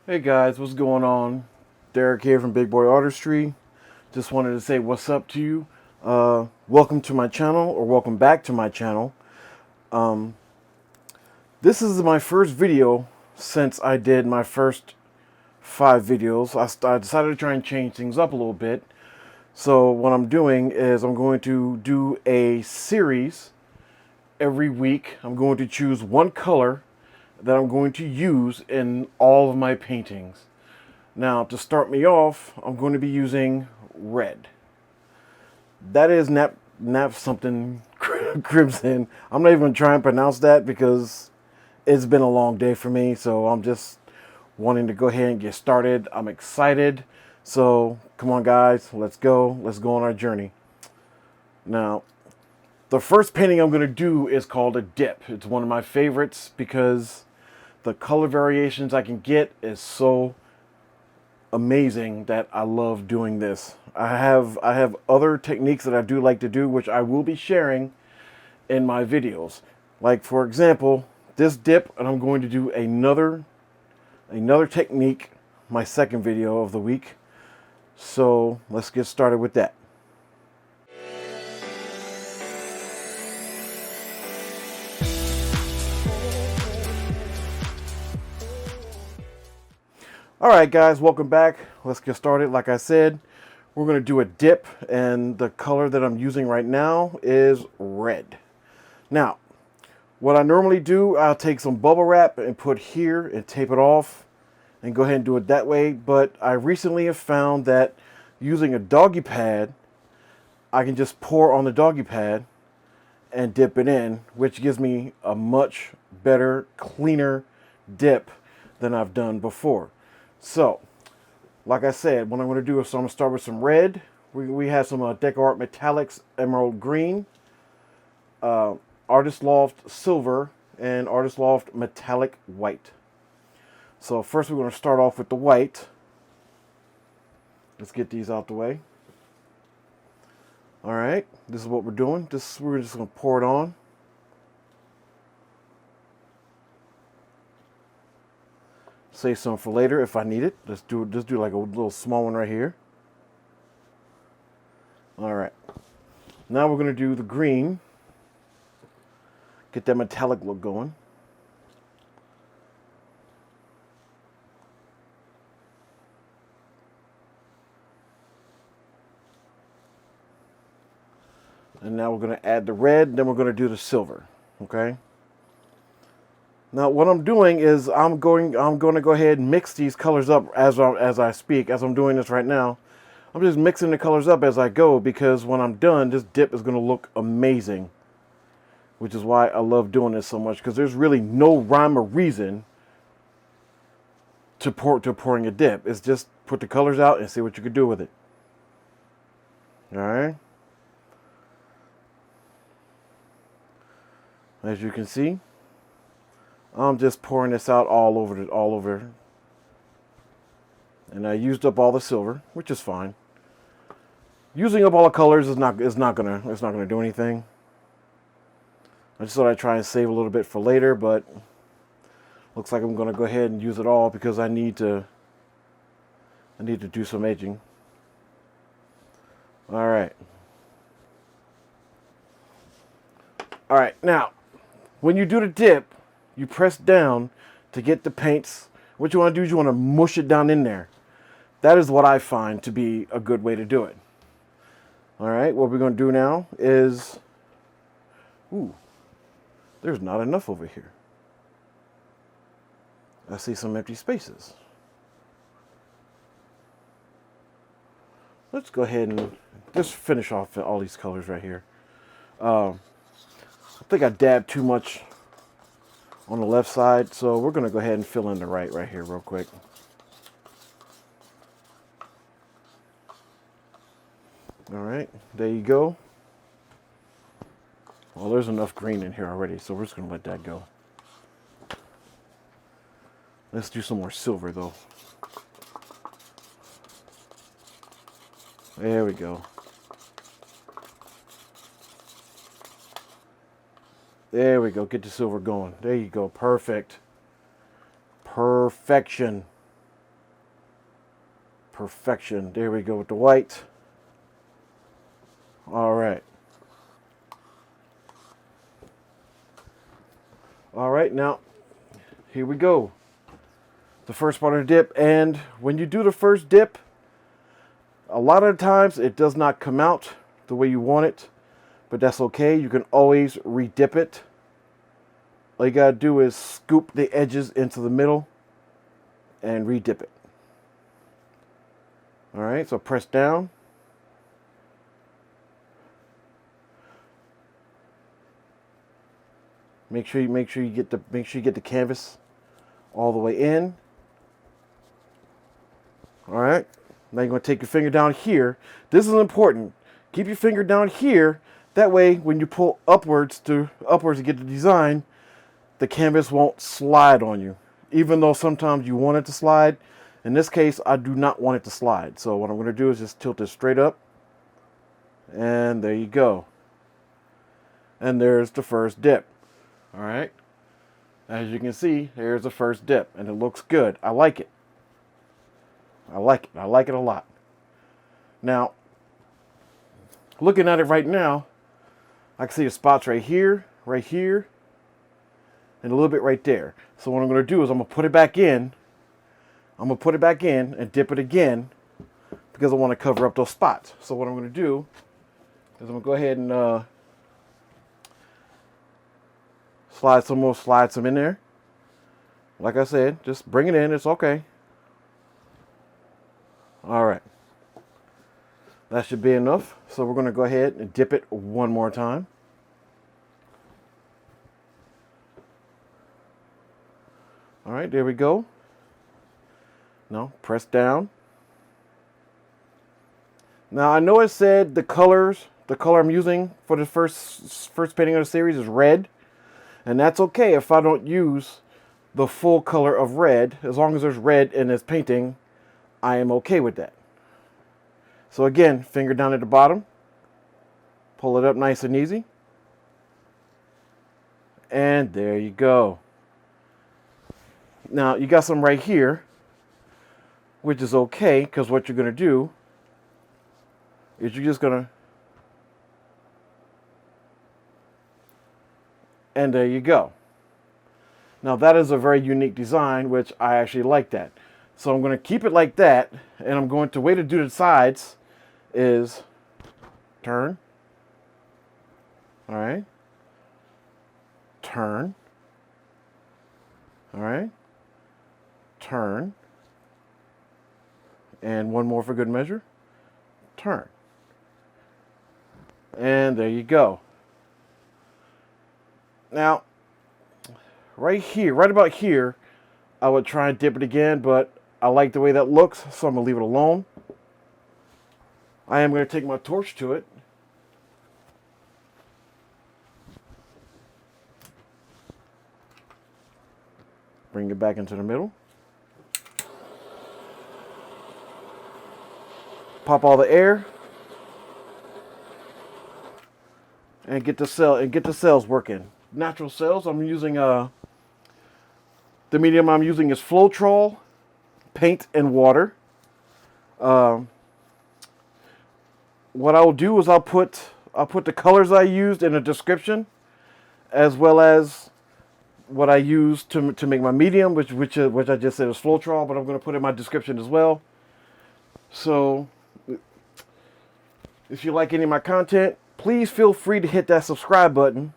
Hey guys, what's going on? Derek here from Big Boy Artistry. Just wanted to say what's up to you. Welcome to my channel, or welcome back to my channel. This is my first video since I did my first 5 videos. I decided to try and change things up a little bit. So what I'm doing is I'm going to do a series every week. I'm going to choose one color that I'm going to use in all of my paintings. Now, to start me off, I'm going to be using red. That is nap something crimson. I'm not even going to try and pronounce that because it's been a long day for me. So I'm just wanting to go ahead and get started. I'm excited. So come on, guys, let's go. Let's go on our journey. Now, the first painting I'm going to do is called a dip. It's one of my favorites because the color variations I can get is so amazing that I love doing this. I have other techniques that I do like to do, which I will be sharing in my videos. Like, for example, this dip, and I'm going to do another technique, my second video of the week. So let's get started with that. Alright guys, welcome back. Let's get started. Like I said, we're going to do a dip, and the color that I'm using right now is red. Now, what I normally do, I'll take some bubble wrap and put here and tape it off and go ahead and do it that way. But I recently have found that using a doggy pad, I can just pour on the doggy pad and dip it in, which gives me a much better, cleaner dip than I've done before. So, like I said, what I'm going to do is I'm going to start with some red. We have some Deco Art Metallics Emerald Green, Artist Loft Silver, and Artist Loft Metallic White. So first we're going to start off with the white. Let's get these out the way. All right, this is what we're doing. We're just going to pour it on. Save some for later if I need it. Just do like a little small one right here. All right. Now we're going to do the green. Get that metallic look going. And now we're going to add the red, then we're going to do the silver. Okay? Now what I'm doing is I'm going to go ahead and mix these colors up as I speak, as I'm doing this right now. I'm just mixing the colors up as I go, because when I'm done, this dip is going to look amazing. Which is why I love doing this so much, because there's really no rhyme or reason to pouring a dip. It's just put the colors out and see what you can do with it. All right. As you can see, I'm just pouring this out all over. And I used up all the silver, which is fine. Using up all the colors is not gonna do anything. I just thought I'd try and save a little bit for later, but looks like I'm gonna go ahead and use it all because I need to do some edging. All right. All right, now when you do the dip, you press down to get the paints. What you want to do is you want to mush it down in there. That is what I find to be a good way to do it. All right, what we're going to do now is, ooh, there's not enough over here. I see some empty spaces. Let's go ahead and just finish off all these colors right here. I think I dabbed too much on the left side, so we're going to go ahead and fill in the right here real quick. All right, there you go. Well, there's enough green in here already, so we're just going to let that go. Let's do some more silver, though. There we go. There we go. Get the silver going. There you go. Perfect. Perfection. Perfection. There we go with the white. All right. All right, now here we go. The first part of the dip, and when you do the first dip, a lot of times it does not come out the way you want it, but that's okay. You can always re-dip it. All you gotta do is scoop the edges into the middle and re-dip it. All right, so press down. Make sure you get the canvas all the way in. All right. Now you're going to take your finger down here. This is important. Keep your finger down here. That way, when you pull upwards to get the design, the canvas won't slide on you. Even though sometimes you want it to slide. In this case, I do not want it to slide. So what I'm going to do is just tilt it straight up. And there you go. And there's the first dip. All right. As you can see, there's the first dip. And it looks good. I like it. I like it. I like it a lot. Now, looking at it right now, I can see the spots right here, and a little bit right there. So what I'm going to do is I'm going to put it back in. I'm going to put it back in and dip it again because I want to cover up those spots. So what I'm going to do is I'm going to go ahead and slide some in there. Like I said, just bring it in. It's okay. All right. That should be enough. So we're going to go ahead and dip it one more time. All right, there we go. Now press down. Now I know it said the color I'm using for the first painting of the series is red. And that's okay if I don't use the full color of red. As long as there's red in this painting, I am okay with that. So again, finger down at the bottom. Pull it up nice and easy. And there you go. Now you got some right here, which is okay, because what you're going to do is you're just going to, and there you go. Now that is a very unique design, which I actually like that. So I'm going to keep it like that, and I'm going to, way to do the sides is turn. All right. Turn. All right. Turn. And one more for good measure. Turn. And there you go. Now, right here, right about here, I would try and dip it again, but I like the way that looks, so I'm going to leave it alone. I am going to take my torch to it. Bring it back into the middle. Pop all the air. And get the cells working. Natural cells. I'm using the medium I'm using is floetrol, paint and water. What I'll do is I'll put the colors I used in the description, as well as what I used to make my medium, which I just said is floetrol, but I'm going to put in my description as well. So if you like any of my content, please feel free to hit that subscribe button.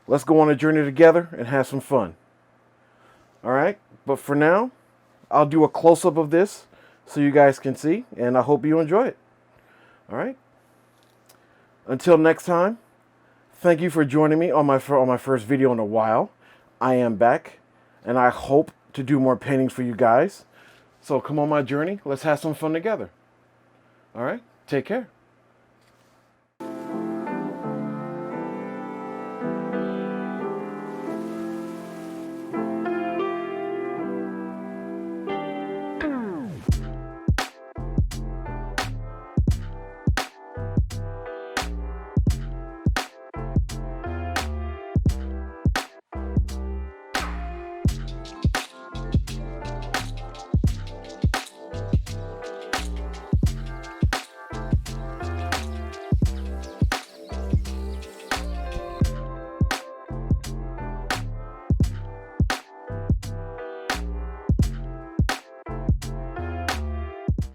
Let's go on a journey together and have some fun. All right, but for now, I'll do a close-up of this so you guys can see, and I hope you enjoy it. All right. Until next time, thank you for joining me on my first video in a while. I am back, and I hope to do more paintings for you guys. So come on my journey. Let's have some fun together. All right. Take care.